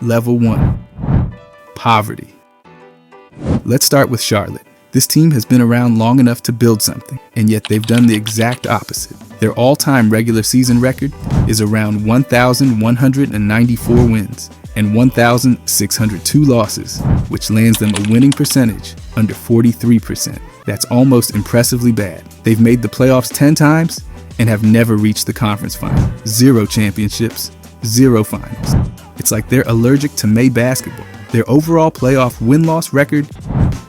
Level 1. Poverty. Let's start with Charlotte. This team has been around long enough to build something, and yet they've done the exact opposite. Their all-time regular season record is around 1,194 wins and 1,602 losses, which lands them a winning percentage under 43%. That's almost impressively bad. They've made the playoffs 10 times and have never reached the conference final. 0 championships, 0 finals. It's like they're allergic to May basketball. Their overall playoff win-loss record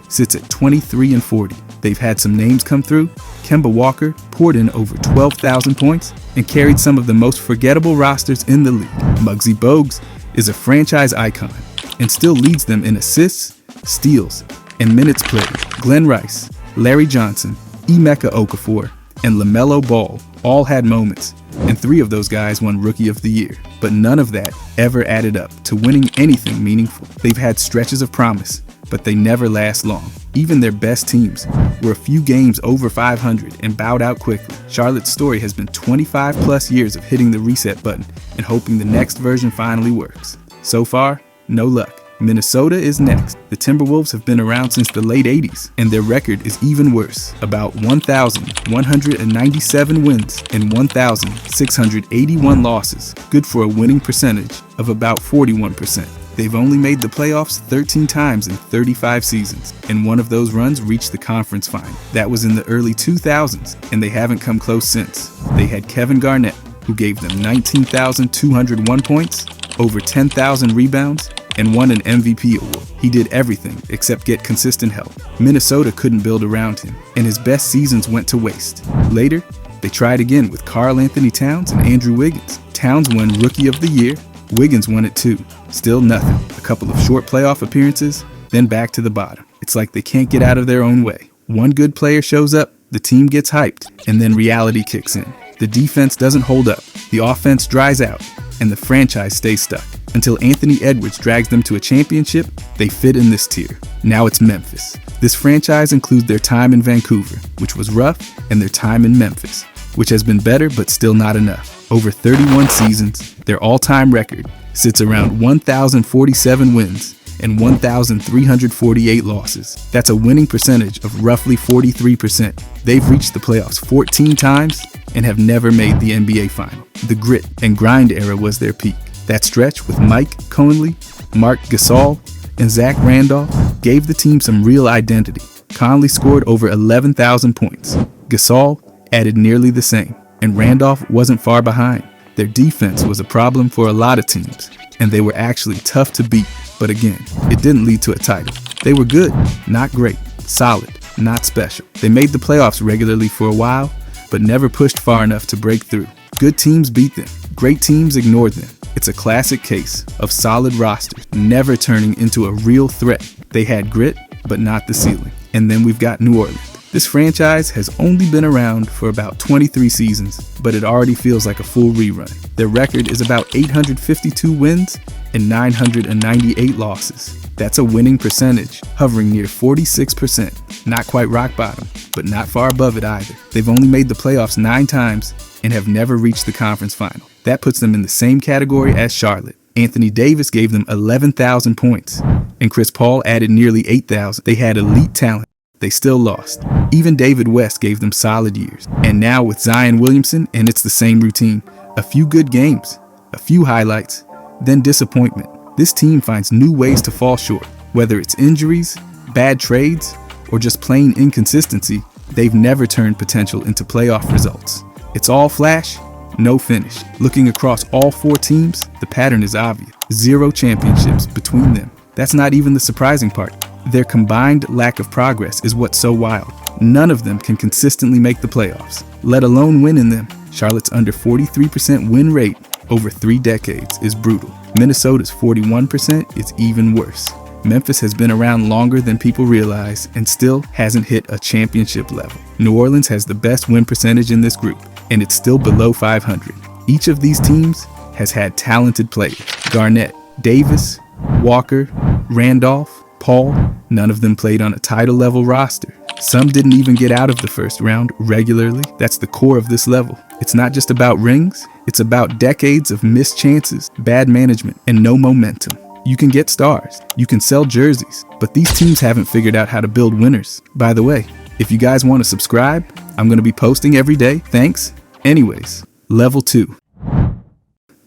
sits at 23-40. They've had some names come through. Kemba Walker poured in over 12,000 points and carried some of the most forgettable rosters in the league. Muggsy Bogues is a franchise icon and still leads them in assists, steals, and minutes played. Glenn Rice, Larry Johnson, Emeka Okafor, and LaMelo Ball all had moments, and 3 of those guys won Rookie of the Year. But none of that ever added up to winning anything meaningful. They've had stretches of promise, but they never last long. Even their best teams were a few games over 500 and bowed out quickly. Charlotte's story has been 25 plus years of hitting the reset button and hoping the next version finally works. So far, no luck. Minnesota is next. The Timberwolves have been around since the late 80s, and their record is even worse. About 1,197 wins and 1,681 losses, good for a winning percentage of about 41%. They've only made the playoffs 13 times in 35 seasons, and one of those runs reached the conference final. That was in the early 2000s, and they haven't come close since. They had Kevin Garnett, who gave them 19,201 points, over 10,000 rebounds, and won an MVP award. He did everything except get consistent help. Minnesota couldn't build around him, and his best seasons went to waste. Later, they tried again with Karl Anthony Towns and Andrew Wiggins. Towns won Rookie of the Year. Wiggins won it too. Still nothing. A couple of short playoff appearances, then back to the bottom. It's like they can't get out of their own way. One good player shows up, the team gets hyped, and then reality kicks in. The defense doesn't hold up, the offense dries out, and the franchise stays stuck. Until Anthony Edwards drags them to a championship, they fit in this tier. Now it's Memphis. This franchise includes their time in Vancouver, which was rough, and their time in Memphis, which has been better but still not enough. Over 31 seasons, their all-time record sits around 1,047 wins and 1,348 losses. That's a winning percentage of roughly 43%. They've reached the playoffs 14 times and have never made the NBA final. The grit and grind era was their peak. That stretch with Mike Conley, Mark Gasol, and Zach Randolph gave the team some real identity. Conley scored over 11,000 points. Gasol added nearly the same, and Randolph wasn't far behind. Their defense was a problem for a lot of teams, and they were actually tough to beat. But again, it didn't lead to a title. They were good, not great, solid, not special. They made the playoffs regularly for a while, but never pushed far enough to break through. Good teams beat them. Great teams ignored them. It's a classic case of solid rosters never turning into a real threat. They had grit, but not the ceiling. And then we've got New Orleans. This franchise has only been around for about 23 seasons, but it already feels like a full rerun. Their record is about 852 wins and 998 losses. That's a winning percentage, hovering near 46%. Not quite rock bottom, but not far above it either. They've only made the playoffs 9 times and have never reached the conference final. That puts them in the same category as Charlotte. Anthony Davis gave them 11,000 points, and Chris Paul added nearly 8,000. They had elite talent. They still lost. Even David West gave them solid years. And now with Zion Williamson, and it's the same routine. A few good games, a few highlights, then disappointment. This team finds new ways to fall short. Whether it's injuries, bad trades, or just plain inconsistency, they've never turned potential into playoff results. It's all flash, no finish. Looking across all 4 teams, the pattern is obvious. 0 championships between them. That's not even the surprising part. Their combined lack of progress is what's so wild. None of them can consistently make the playoffs, let alone win in them. Charlotte's under 43% win rate over 3 decades is brutal. Minnesota's 41% is even worse. Memphis has been around longer than people realize and still hasn't hit a championship level. New Orleans has the best win percentage in this group, and it's still below 500. Each of these teams has had talented players. Garnett, Davis, Walker, Randolph, Paul, none of them played on a title-level roster. Some didn't even get out of the first round regularly. That's the core of this level. It's not just about rings, it's about decades of missed chances, bad management, and no momentum. You can get stars, you can sell jerseys, but these teams haven't figured out how to build winners. By the way, if you guys want to subscribe, I'm going to be posting every day. Thanks. Anyways, level 2.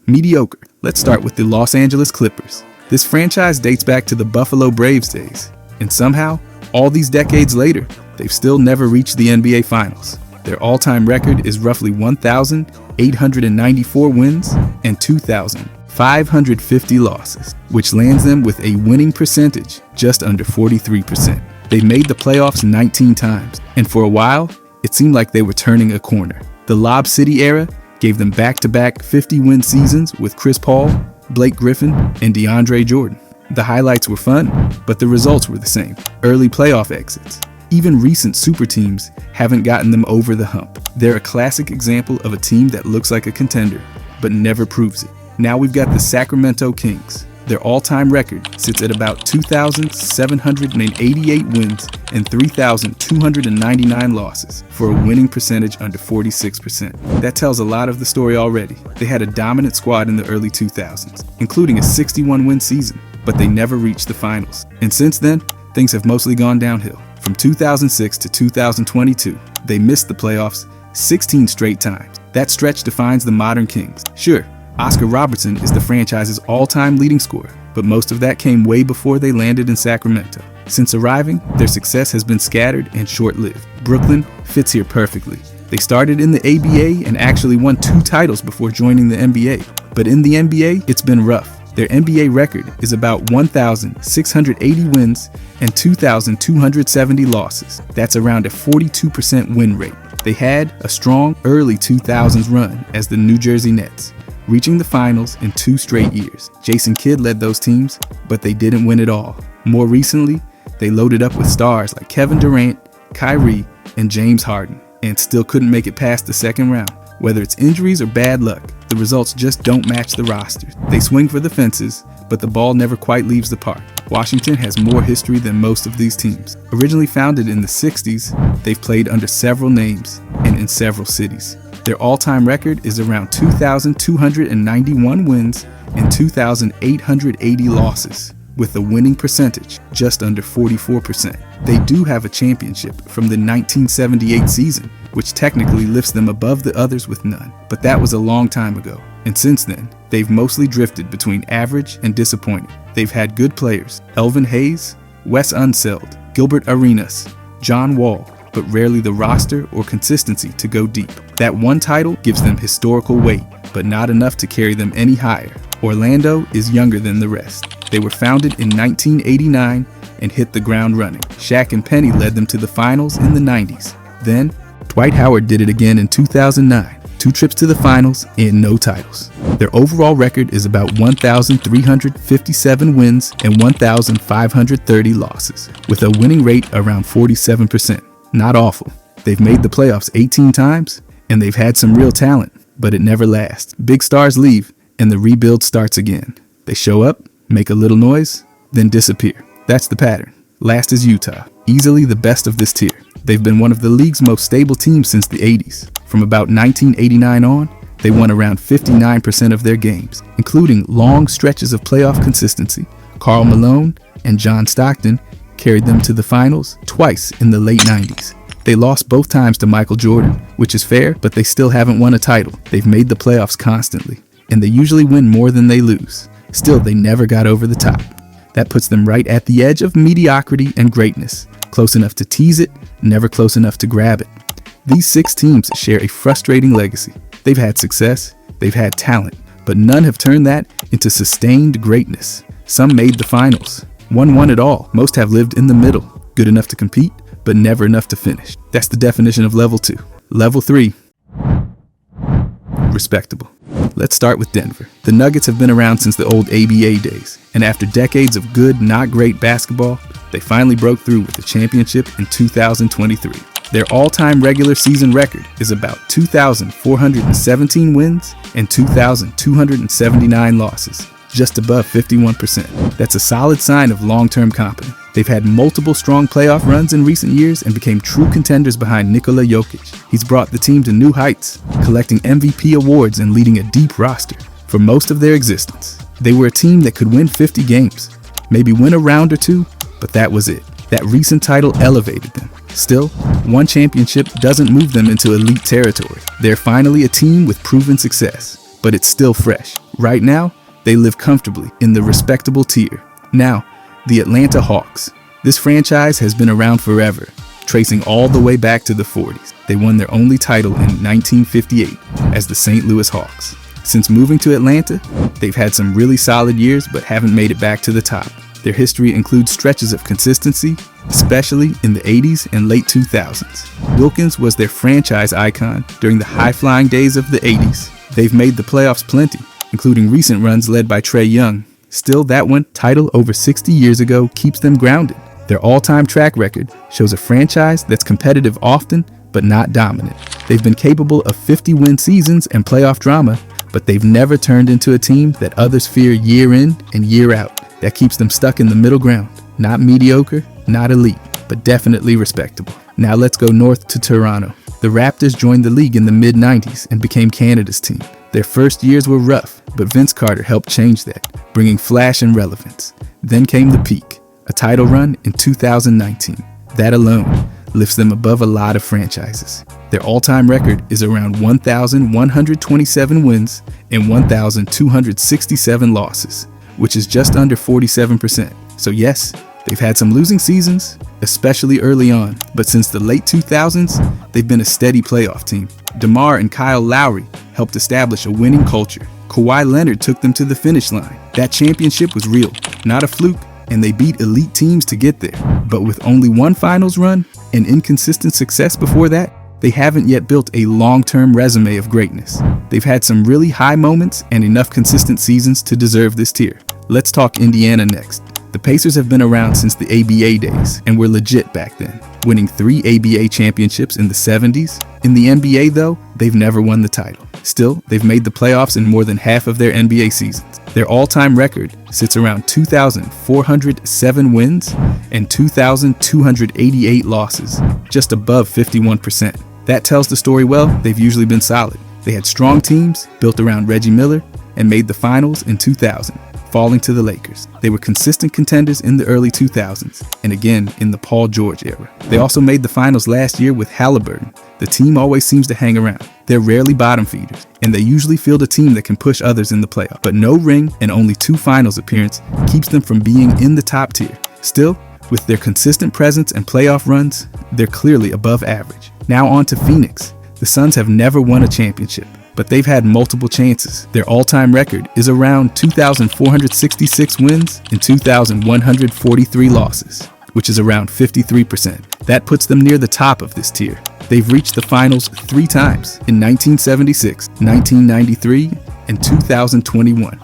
Mediocre. Let's start with the Los Angeles Clippers. This franchise dates back to the Buffalo Braves days, and somehow, all these decades later, they've still never reached the NBA Finals. Their all-time record is roughly 1,894 wins and 2,550 losses, which lands them with a winning percentage just under 43%. They made the playoffs 19 times, and for a while, it seemed like they were turning a corner. The Lob City era gave them back-to-back 50-win seasons with Chris Paul, Blake Griffin, and DeAndre Jordan. The highlights were fun, but the results were the same. Early playoff exits. Even recent super teams haven't gotten them over the hump. They're a classic example of a team that looks like a contender, but never proves it. Now we've got the Sacramento Kings. Their all-time record sits at about 2,788 wins and 3,299 losses for a winning percentage under 46%. That tells a lot of the story already. They had a dominant squad in the early 2000s, including a 61-win season, but they never reached the finals. And since then, things have mostly gone downhill. From 2006 to 2022, they missed the playoffs 16 straight times. That stretch defines the modern Kings. Sure, Oscar Robertson is the franchise's all-time leading scorer, but most of that came way before they landed in Sacramento. Since arriving, their success has been scattered and short-lived. Brooklyn fits here perfectly. They started in the ABA and actually won 2 titles before joining the NBA. But in the NBA, it's been rough. Their NBA record is about 1,680 wins and 2,270 losses. That's around a 42% win rate. They had a strong early 2000s run as the New Jersey Nets, reaching the finals in 2 straight years. Jason Kidd led those teams, but they didn't win it all. More recently, they loaded up with stars like Kevin Durant, Kyrie, and James Harden, and still couldn't make it past the second round. Whether it's injuries or bad luck, the results just don't match the roster. They swing for the fences, but the ball never quite leaves the park. Washington has more history than most of these teams. Originally founded in the 60s, they've played under several names and in several cities. Their all-time record is around 2,291 wins and 2,880 losses, with a winning percentage just under 44%. They do have a championship from the 1978 season, which technically lifts them above the others with none. But that was a long time ago, and since then, they've mostly drifted between average and disappointing. They've had good players, Elvin Hayes, Wes Unseld, Gilbert Arenas, John Wall, but rarely the roster or consistency to go deep. That one title gives them historical weight, but not enough to carry them any higher. Orlando is younger than the rest. They were founded in 1989 and hit the ground running. Shaq and Penny led them to the finals in the 90s. Then, Dwight Howard did it again in 2009. 2 trips to the finals and no titles. Their overall record is about 1,357 wins and 1,530 losses, with a winning rate around 47%. Not awful. They've made the playoffs 18 times, and they've had some real talent, but it never lasts. Big stars leave, and the rebuild starts again. They show up, make a little noise, then disappear. That's the pattern. Last is Utah, easily the best of this tier. They've been one of the league's most stable teams since the 80s. From about 1989 on, they won around 59% of their games, including long stretches of playoff consistency. Karl Malone and John Stockton carried them to the finals twice in the late 90s. They lost both times to Michael Jordan, which is fair, but they still haven't won a title. They've made the playoffs constantly, and they usually win more than they lose. Still, they never got over the top. That puts them right at the edge of mediocrity and greatness. Close enough to tease it, never close enough to grab it. These 6 teams share a frustrating legacy. They've had success, they've had talent, but none have turned that into sustained greatness. Some made the finals. One won it all. Most have lived in the middle, good enough to compete, but never enough to finish. That's the definition of level 2. Level 3. Respectable. Let's start with Denver. The Nuggets have been around since the old ABA days, and after decades of good, not great basketball, they finally broke through with the championship in 2023. Their all-time regular season record is about 2,417 wins and 2,279 losses, just above 51%. That's a solid sign of long-term competence. They've had multiple strong playoff runs in recent years and became true contenders behind Nikola Jokic. He's brought the team to new heights, collecting MVP awards and leading a deep roster. For most of their existence, They were a team that could win 50 games, maybe win a round or two, but that was it. That recent title elevated them. Still, one championship doesn't move them into elite territory. They're finally a team with proven success, but it's still fresh. Right now, they live comfortably in the respectable tier. Now, the Atlanta Hawks. This franchise has been around forever, tracing all the way back to the 40s. They won their only title in 1958 as the St. Louis Hawks. Since moving to Atlanta, they've had some really solid years but haven't made it back to the top. Their history includes stretches of consistency, especially in the 80s and late 2000s. Wilkins was their franchise icon during the high-flying days of the 80s. They've made the playoffs plenty, including recent runs led by Trae Young. Still, that one title over 60 years ago keeps them grounded. Their all-time track record shows a franchise that's competitive often, but not dominant. They've been capable of 50-win seasons and playoff drama, but they've never turned into a team that others fear year in and year out. That keeps them stuck in the middle ground. Not mediocre, not elite, but definitely respectable. Now let's go north to Toronto. The Raptors joined the league in the mid-90s and became Canada's team. Their first years were rough, but Vince Carter helped change that, bringing flash and relevance. Then came the peak, a title run in 2019. That alone lifts them above a lot of franchises. Their all-time record is around 1,127 wins and 1,267 losses, which is just under 47%. So yes, they've had some losing seasons, especially early on, but since the late 2000s, they've been a steady playoff team. DeMar and Kyle Lowry helped establish a winning culture. Kawhi Leonard took them to the finish line. That championship was real, not a fluke, and they beat elite teams to get there. But with only one finals run and inconsistent success before that, they haven't yet built a long-term resume of greatness. They've had some really high moments and enough consistent seasons to deserve this tier. Let's talk Indiana next. The Pacers have been around since the ABA days and were legit back then, winning 3 ABA championships in the 70s. In the NBA though, they've never won the title. Still, they've made the playoffs in more than half of their NBA seasons. Their all-time record sits around 2,407 wins and 2,288 losses, just above 51%. That tells the story well. They've usually been solid. They had strong teams built around Reggie Miller and made the finals in 2000, falling to the Lakers. They were consistent contenders in the early 2000s and again in the Paul George era. They also made the finals last year with Halliburton. The team always seems to hang around. They're rarely bottom feeders, and they usually field a team that can push others in the playoff. But no ring and only 2 finals appearances keeps them from being in the top tier. Still, with their consistent presence and playoff runs, they're clearly above average. Now on to Phoenix. The Suns have never won a championship, but they've had multiple chances. Their all-time record is around 2,466 wins and 2,143 losses, which is around 53%. That puts them near the top of this tier. They've reached the finals 3 times, in 1976, 1993, and 2021.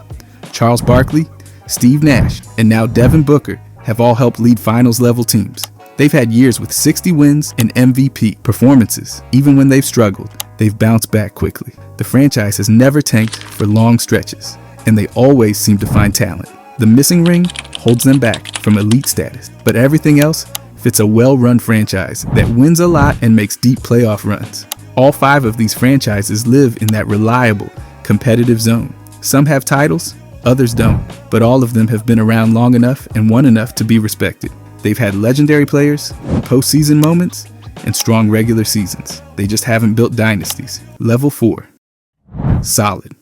Charles Barkley, Steve Nash, and now Devin Booker have all helped lead finals-level teams. They've had years with 60 wins and MVP performances. Even when they've struggled, they've bounced back quickly. The franchise has never tanked for long stretches, and they always seem to find talent. The missing ring holds them back from elite status, but everything else fits a well-run franchise that wins a lot and makes deep playoff runs. All 5 of these franchises live in that reliable, competitive zone. Some have titles, others don't, but all of them have been around long enough and won enough to be respected. They've had legendary players, postseason moments, and strong regular seasons. They just haven't built dynasties. Level 4. Solid.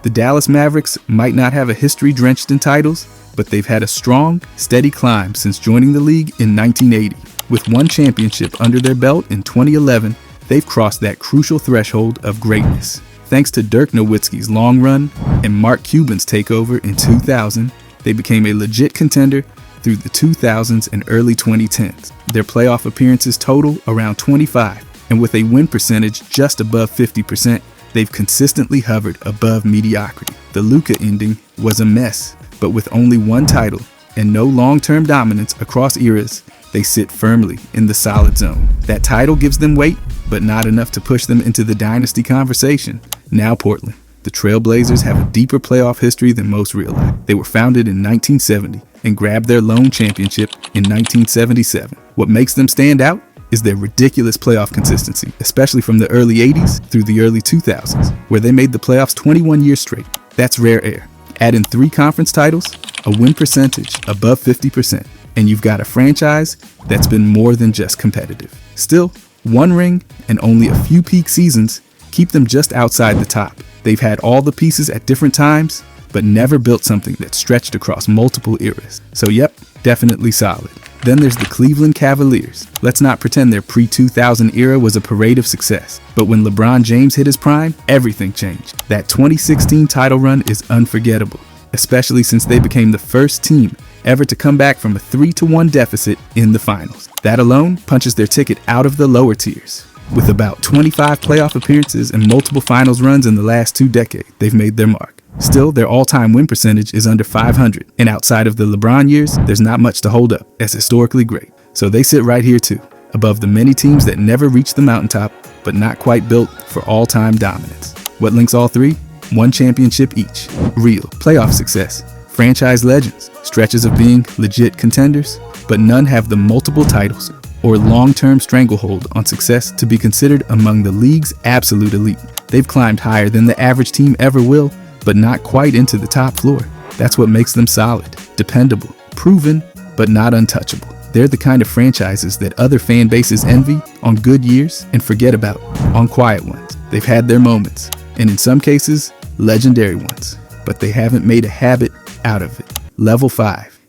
The Dallas Mavericks might not have a history drenched in titles, but they've had a strong, steady climb since joining the league in 1980. With 1 championship under their belt in 2011, they've crossed that crucial threshold of greatness. Thanks to Dirk Nowitzki's long run and Mark Cuban's takeover in 2000, they became a legit contender through the 2000s and early 2010s. Their playoff appearances total around 25, and with a win percentage just above 50%, they've consistently hovered above mediocrity. The Luka ending was a mess, but with only 1 title and no long-term dominance across eras, they sit firmly in the solid zone. That title gives them weight, but not enough to push them into the dynasty conversation. Now Portland. The Trailblazers have a deeper playoff history than most realize. They were founded in 1970 and grabbed their lone championship in 1977. What makes them stand out is their ridiculous playoff consistency, especially from the early 80s through the early 2000s, where they made the playoffs 21 years straight. That's rare air. Add in 3 conference titles, a win percentage above 50%, and you've got a franchise that's been more than just competitive. Still, 1 ring and only a few peak seasons keep them just outside the top. They've had all the pieces at different times, but never built something that stretched across multiple eras. So yep, definitely solid. Then there's the Cleveland Cavaliers. Let's not pretend their pre-2000 era was a parade of success. But when LeBron James hit his prime, everything changed. That 2016 title run is unforgettable, especially since they became the first team ever to come back from a 3-1 deficit in the finals. That alone punches their ticket out of the lower tiers. With about 25 playoff appearances and multiple finals runs in the last 2 decades, they've made their mark. Still, their all-time win percentage is under 500, and outside of the LeBron years, there's not much to hold up as historically great. So they sit right here too, above the many teams that never reached the mountaintop, but not quite built for all-time dominance. What links all 3? 1 championship each. Real playoff success. Franchise legends. Stretches of being legit contenders, but none have the multiple titles or long-term stranglehold on success to be considered among the league's absolute elite. They've climbed higher than the average team ever will, but not quite into the top floor. That's what makes them solid, dependable, proven, but not untouchable. They're the kind of franchises that other fan bases envy on good years and forget about on quiet ones. They've had their moments, and in some cases, legendary ones, but they haven't made a habit out of it. Level 5.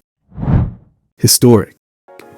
Historic.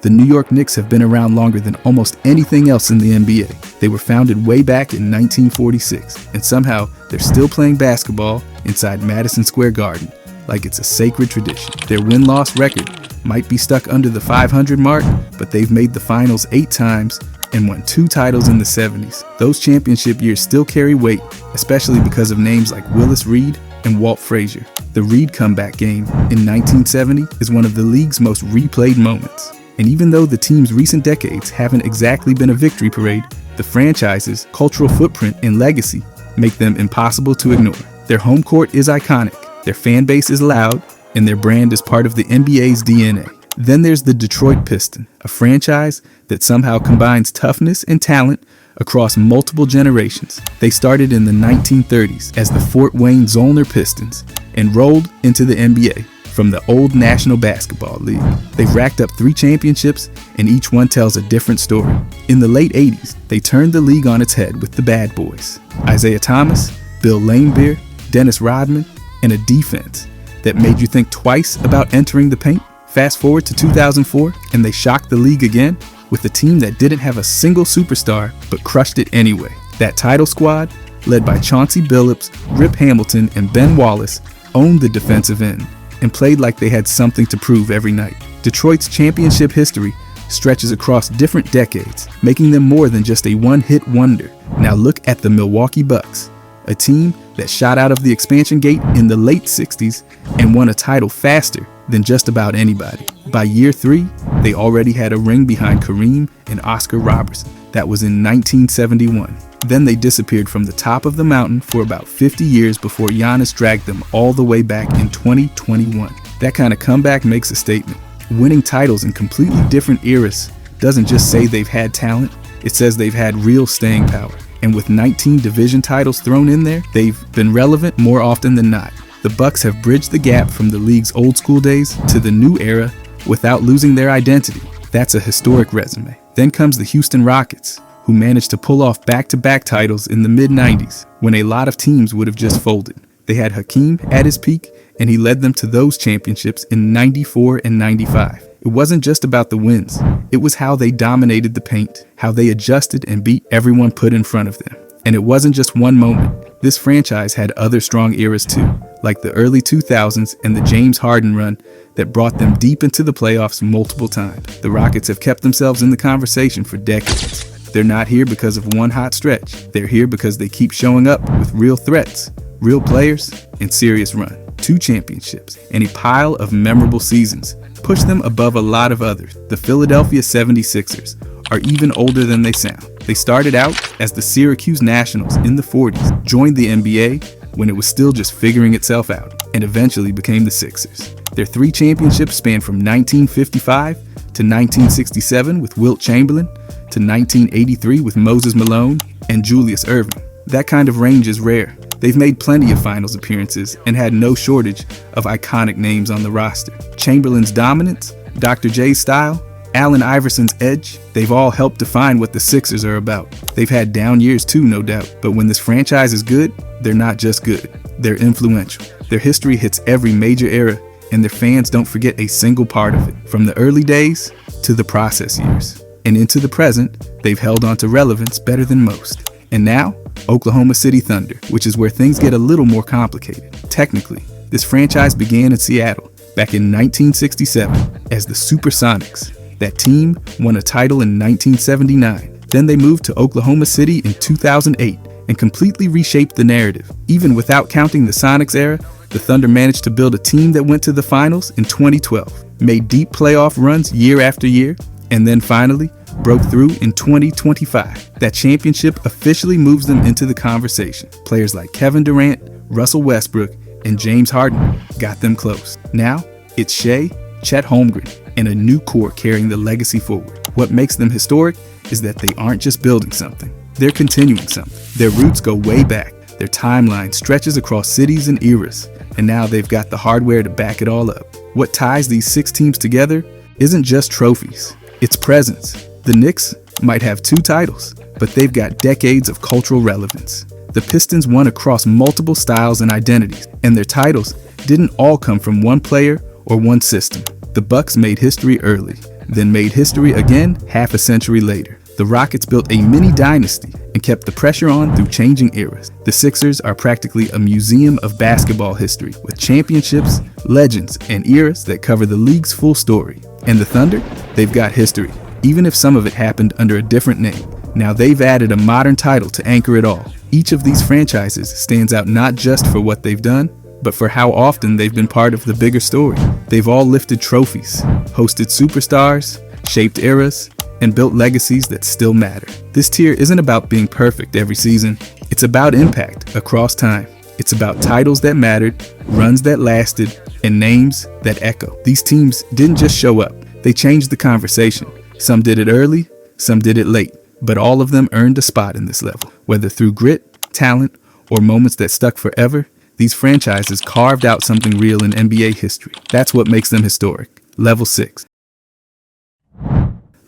The New York Knicks have been around longer than almost anything else in the NBA. They were founded way back in 1946, and somehow they're still playing basketball inside Madison Square Garden like it's a sacred tradition. Their win-loss record might be stuck under the 500 mark, but they've made the finals 8 times and won 2 titles in the 70s. Those championship years still carry weight, especially because of names like Willis Reed and Walt Frazier. The Reed comeback game in 1970 is one of the league's most replayed moments. And even though the team's recent decades haven't exactly been a victory parade, the franchise's cultural footprint and legacy make them impossible to ignore. Their home court is iconic, their fan base is loud, and their brand is part of the NBA's DNA. Then there's the Detroit Pistons, a franchise that somehow combines toughness and talent across multiple generations. They started in the 1930s as the Fort Wayne Zollner Pistons and rolled into the NBA from the old National Basketball League. They've racked up 3 championships, and each one tells a different story. In the late 80s, they turned the league on its head with the Bad Boys. Isaiah Thomas, Bill Laimbeer, Dennis Rodman, and a defense that made you think twice about entering the paint. Fast forward to 2004, and they shocked the league again with a team that didn't have a single superstar, but crushed it anyway. That title squad, led by Chauncey Billups, Rip Hamilton, and Ben Wallace, owned the defensive end and played like they had something to prove every night. Detroit's championship history stretches across different decades, making them more than just a one-hit wonder. Now look at the Milwaukee Bucks, a team that shot out of the expansion gate in the late 60s and won a title faster than just about anybody. By year 3, they already had a ring behind Kareem and Oscar Robertson. That was in 1971. Then they disappeared from the top of the mountain for about 50 years before Giannis dragged them all the way back in 2021. That kind of comeback makes a statement. Winning titles in completely different eras doesn't just say they've had talent, it says they've had real staying power. And with 19 division titles thrown in there, they've been relevant more often than not. The Bucks have bridged the gap from the league's old school days to the new era without losing their identity. That's a historic resume. Then comes the Houston Rockets, who managed to pull off back-to-back titles in the mid-90s when a lot of teams would have just folded. They had Hakeem at his peak, and he led them to those championships in 94 and 95. It wasn't just about the wins. It was how they dominated the paint, how they adjusted and beat everyone put in front of them. And it wasn't just one moment. This franchise had other strong eras too, like the early 2000s and the James Harden run that brought them deep into the playoffs multiple times. The Rockets have kept themselves in the conversation for decades. They're not here because of one hot stretch. They're here because they keep showing up with real threats, real players, and serious run. 2 championships and a pile of memorable seasons push them above a lot of others. The Philadelphia 76ers are even older than they sound. They started out as the Syracuse Nationals in the 40s, joined the NBA when it was still just figuring itself out, and eventually became the Sixers. Their 3 championships span from 1955 to 1967 with Wilt Chamberlain, to 1983 with Moses Malone and Julius Erving. That kind of range is rare, They've made plenty of finals appearances and had no shortage of iconic names on the roster. Chamberlain's dominance, Dr. J's style, Allen Iverson's edge, they've all helped define what the Sixers are about. They've had down years too, no doubt, but when this franchise is good, they're not just good, they're influential. Their history hits every major era, and their fans don't forget a single part of it. From the early days to the process years. And into the present, they've held on to relevance better than most. And now, Oklahoma City Thunder, which is where things get a little more complicated. Technically, this franchise began in Seattle back in 1967 as the Supersonics. That team won a title in 1979. Then they moved to Oklahoma City in 2008 and completely reshaped the narrative. Even without counting the Sonics era, the Thunder managed to build a team that went to the finals in 2012, made deep playoff runs year after year, and then finally broke through in 2025. That championship officially moves them into the conversation. Players like Kevin Durant, Russell Westbrook, and James Harden got them close. Now, it's Shea, Chet Holmgren, and a new core carrying the legacy forward. What makes them historic is that they aren't just building something, they're continuing something. Their roots go way back, their timeline stretches across cities and eras, and now they've got the hardware to back it all up. What ties these 6 teams together isn't just trophies, it's presence. The Knicks might have 2 titles, but they've got decades of cultural relevance. The Pistons won across multiple styles and identities, and their titles didn't all come from one player or one system. The Bucks made history early, then made history again half a century later. The Rockets built a mini dynasty and kept the pressure on through changing eras. The Sixers are practically a museum of basketball history, with championships, legends, and eras that cover the league's full story. And the Thunder? They've got history, even if some of it happened under a different name. Now they've added a modern title to anchor it all. Each of these franchises stands out not just for what they've done, but for how often they've been part of the bigger story. They've all lifted trophies, hosted superstars, shaped eras, and built legacies that still matter. This tier isn't about being perfect every season. It's about impact across time. It's about titles that mattered, runs that lasted, and names that echo. These teams didn't just show up. They changed the conversation. Some did it early, some did it late, but all of them earned a spot in this level. Whether through grit, talent, or moments that stuck forever, these franchises carved out something real in NBA history. That's what makes them historic. Level 6.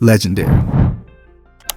Legendary.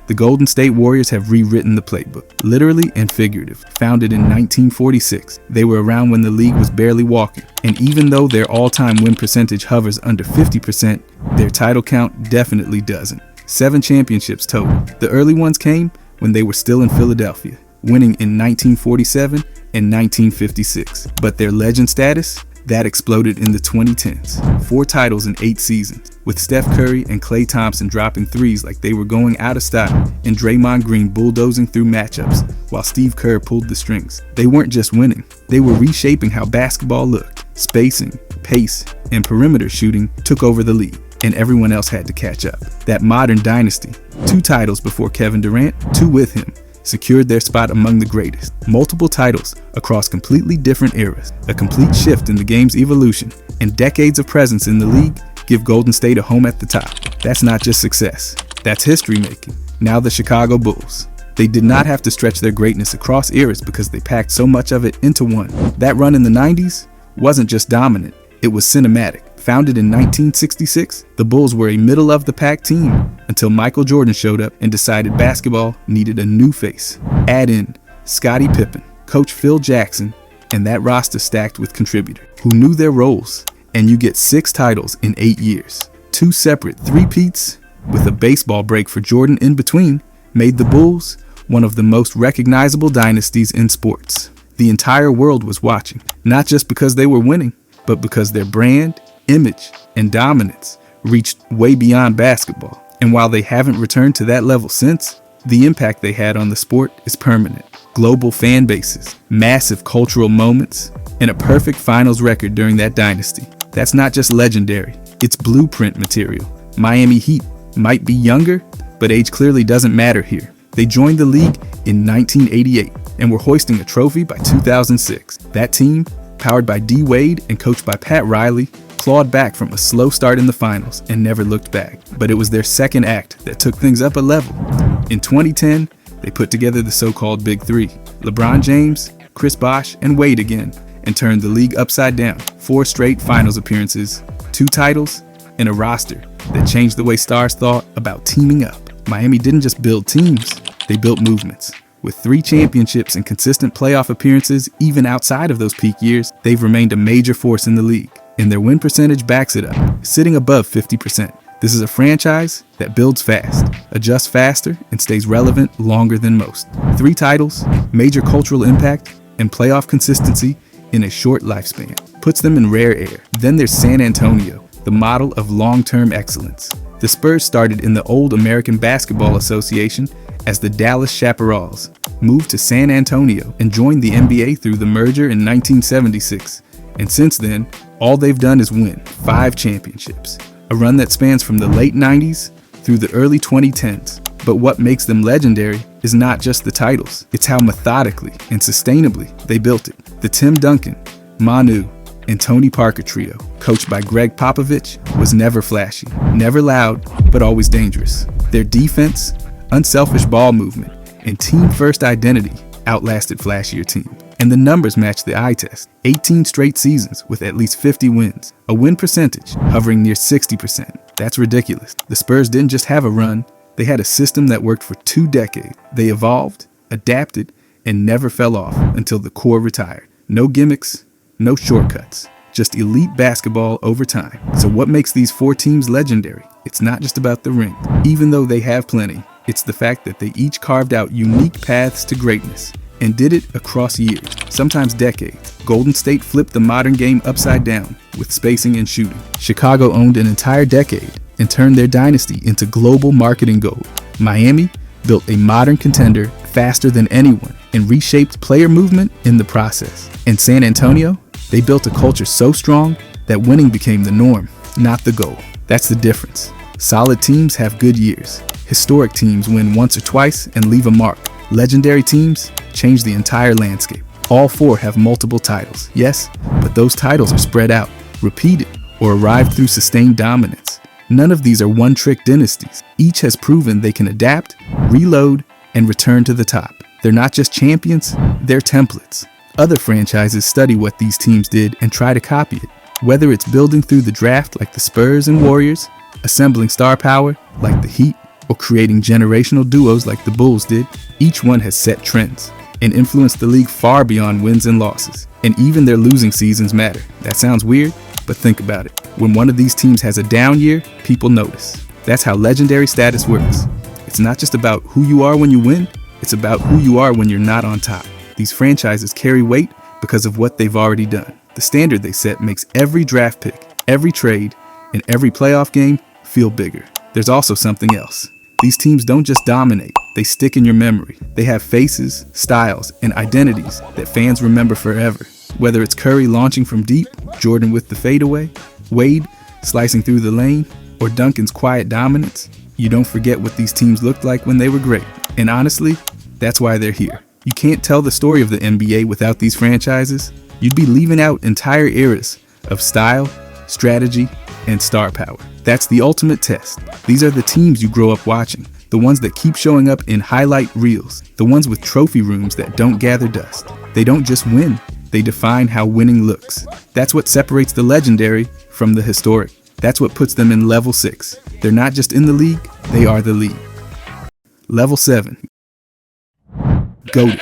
The Golden State Warriors have rewritten the playbook, literally and figuratively. Founded in 1946, they were around when the league was barely walking, and even though their all-time win percentage hovers under 50%, their title count definitely doesn't. 7 championships total. The early ones came when they were still in Philadelphia, winning in 1947 and 1956. But their legend status? That exploded in the 2010s. 4 titles in 8 seasons, with Steph Curry and Klay Thompson dropping threes like they were going out of style, and Draymond Green bulldozing through matchups while Steve Kerr pulled the strings. They weren't just winning, they were reshaping how basketball looked. Spacing, pace, and perimeter shooting took over the league, and everyone else had to catch up. That modern dynasty, 2 titles before Kevin Durant, 2 with him, secured their spot among the greatest. Multiple titles across completely different eras, a complete shift in the game's evolution, and decades of presence in the league give Golden State a home at the top. That's not just success, that's history making. Now the Chicago Bulls. They did not have to stretch their greatness across eras because they packed so much of it into one. That run in the 90s wasn't just dominant, it was cinematic. Founded in 1966, the Bulls were a middle-of-the-pack team until Michael Jordan showed up and decided basketball needed a new face. Add in Scottie Pippen, Coach Phil Jackson, and that roster stacked with contributors who knew their roles, and you get 6 titles in 8 years. 2 separate three-peats with a baseball break for Jordan in between made the Bulls one of the most recognizable dynasties in sports. The entire world was watching, not just because they were winning, but because their brand, image, and dominance reached way beyond basketball. And while they haven't returned to that level since, the impact they had on the sport is permanent. Global fan bases, massive cultural moments, and a perfect finals record during that dynasty. That's not just legendary, it's blueprint material. Miami Heat might be younger, but age clearly doesn't matter here. They joined the league in 1988 and were hoisting a trophy by 2006. That team, powered by D. Wade and coached by Pat Riley, clawed back from a slow start in the finals and never looked back. But it was their second act that took things up a level. In 2010, they put together the so-called Big Three: LeBron James, Chris Bosh, and Wade again, and turned the league upside down. 4 straight finals appearances, 2 titles, and a roster that changed the way stars thought about teaming up. Miami didn't just build teams, they built movements. With 3 championships and consistent playoff appearances, even outside of those peak years, they've remained a major force in the league. And their win percentage backs it up, sitting above 50%. This is a franchise that builds fast, adjusts faster, and stays relevant longer than most. 3 titles, major cultural impact, and playoff consistency in a short lifespan puts them in rare air. Then there's San Antonio, the model of long-term excellence. The Spurs started in the old American Basketball Association as the Dallas Chaparrals, moved to San Antonio, and joined the NBA through the merger in 1976. And since then, all they've done is win 5 championships, a run that spans from the late 90s through the early 2010s. But what makes them legendary is not just the titles, it's how methodically and sustainably they built it. The Tim Duncan, Manu, and Tony Parker trio, coached by Greg Popovich, was never flashy, never loud, but always dangerous. Their defense, unselfish ball movement, and team-first identity outlasted flashier teams. And the numbers match the eye test. 18 straight seasons with at least 50 wins, a win percentage hovering near 60%. That's ridiculous. The Spurs didn't just have a run, they had a system that worked for 2 decades. They evolved, adapted, and never fell off until the core retired. No gimmicks, no shortcuts, just elite basketball over time. So what makes these 4 teams legendary? It's not just about the ring. Even though they have plenty, it's the fact that they each carved out unique paths to greatness and did it across years, sometimes decades. Golden State flipped the modern game upside down with spacing and shooting. Chicago owned an entire decade and turned their dynasty into global marketing gold. Miami built a modern contender faster than anyone and reshaped player movement in the process. In San Antonio, they built a culture so strong that winning became the norm, not the goal. That's the difference. Solid teams have good years. Historic teams win once or twice and leave a mark. Legendary teams change the entire landscape. All 4 have multiple titles, yes, but those titles are spread out, repeated, or arrived through sustained dominance. None of these are one-trick dynasties. Each has proven they can adapt, reload, and return to the top. They're not just champions, they're templates. Other franchises study what these teams did and try to copy it. Whether it's building through the draft like the Spurs and Warriors, assembling star power like the Heat, or creating generational duos like the Bulls did, each one has set trends and influenced the league far beyond wins and losses. And even their losing seasons matter. That sounds weird, but think about it. When one of these teams has a down year, people notice. That's how legendary status works. It's not just about who you are when you win, it's about who you are when you're not on top. These franchises carry weight because of what they've already done. The standard they set makes every draft pick, every trade, and every playoff game feel bigger. There's also something else. These teams don't just dominate, they stick in your memory. They have faces, styles, and identities that fans remember forever. Whether it's Curry launching from deep, Jordan with the fadeaway, Wade slicing through the lane, or Duncan's quiet dominance, you don't forget what these teams looked like when they were great. And honestly, that's why they're here. You can't tell the story of the NBA without these franchises. You'd be leaving out entire eras of style, strategy, and star power. That's the ultimate test. These are the teams you grow up watching, the ones that keep showing up in highlight reels, the ones with trophy rooms that don't gather dust. They don't just win, they define how winning looks. That's what separates the legendary from the historic. That's what puts them in level 6. They're not just in the league, they are the league. Level 7. GOATed.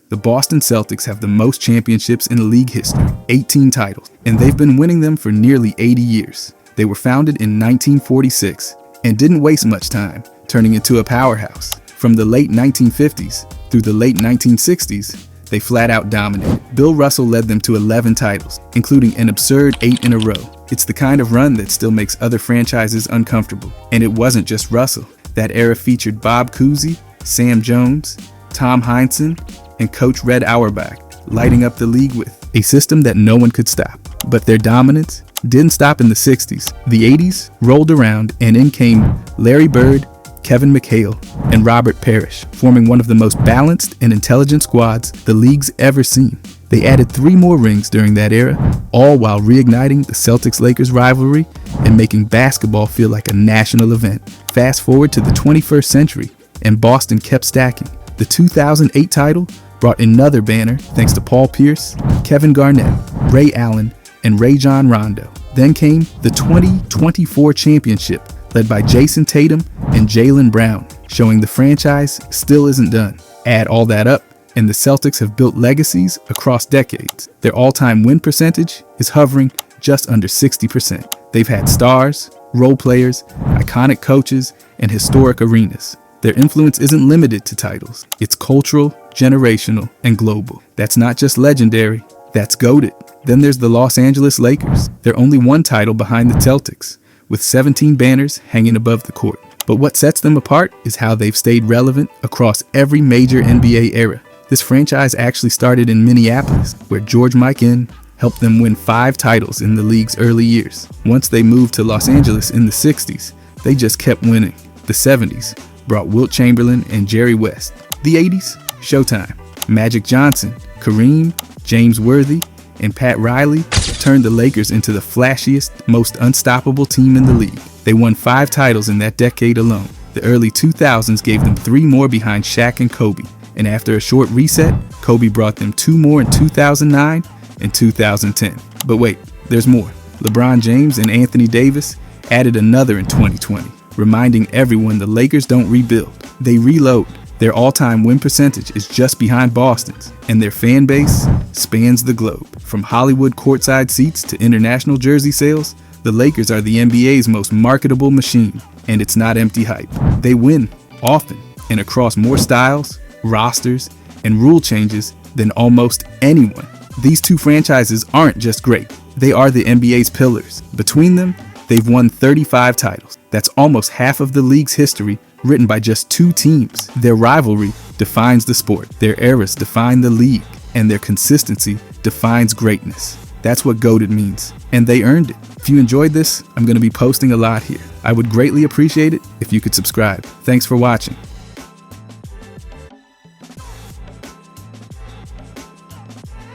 The Boston Celtics have the most championships in league history, 18 titles, and they've been winning them for nearly 80 years. They were founded in 1946 and didn't waste much time, turning into a powerhouse. From the late 1950s through the late 1960s, they flat out dominated. Bill Russell led them to 11 titles, including an absurd 8 in a row. It's the kind of run that still makes other franchises uncomfortable. And it wasn't just Russell. That era featured Bob Cousy, Sam Jones, Tom Heinsohn, and Coach Red Auerbach, lighting up the league with a system that no one could stop. But their dominance didn't stop in the 60s. The 80s rolled around, and in came Larry Bird, Kevin McHale, and Robert Parrish, forming one of the most balanced and intelligent squads the league's ever seen. They added 3 more rings during that era, all while reigniting the Celtics-Lakers rivalry and making basketball feel like a national event. Fast forward to the 21st century, and Boston kept stacking. The 2008 title brought another banner thanks to Paul Pierce, Kevin Garnett, Ray Allen, and Rajon Rondo. Then came the 2024 championship, led by Jason Tatum and Jaylen Brown, showing the franchise still isn't done. Add all that up, and the Celtics have built legacies across decades. Their all-time win percentage is hovering just under 60%. They've had stars, role players, iconic coaches, and historic arenas. Their influence isn't limited to titles. It's cultural, generational, and global. That's not just legendary, that's goated. Then there's the Los Angeles Lakers. They're only one title behind the Celtics, with 17 banners hanging above the court. But what sets them apart is how they've stayed relevant across every major NBA era. This franchise actually started in Minneapolis, where George Mikan helped them win 5 titles in the league's early years. Once they moved to Los Angeles in the 60s, they just kept winning. The 70s brought Wilt Chamberlain and Jerry West. The 80s, Showtime. Magic Johnson, Kareem, James Worthy, and Pat Riley turned the Lakers into the flashiest, most unstoppable team in the league. They won 5 titles in that decade alone. The early 2000s gave them 3 more behind Shaq and Kobe. And after a short reset, Kobe brought them 2 more in 2009 and 2010. But wait, there's more. LeBron James and Anthony Davis added another in 2020, reminding everyone the Lakers don't rebuild, they reload. Their all-time win percentage is just behind Boston's, and their fan base spans the globe. From Hollywood courtside seats to international jersey sales, the Lakers are the NBA's most marketable machine, and it's not empty hype. They win, often, and across more styles, rosters, and rule changes than almost anyone. These two franchises aren't just great, they are the NBA's pillars. Between them, they've won 35 titles. That's almost half of the league's history, written by just 2 teams. Their rivalry defines the sport, their eras define the league, and their consistency defines greatness. That's what GOATed means, and they earned it. If you enjoyed this, I'm going to be posting a lot here. I would greatly appreciate it if you could subscribe. Thanks for watching.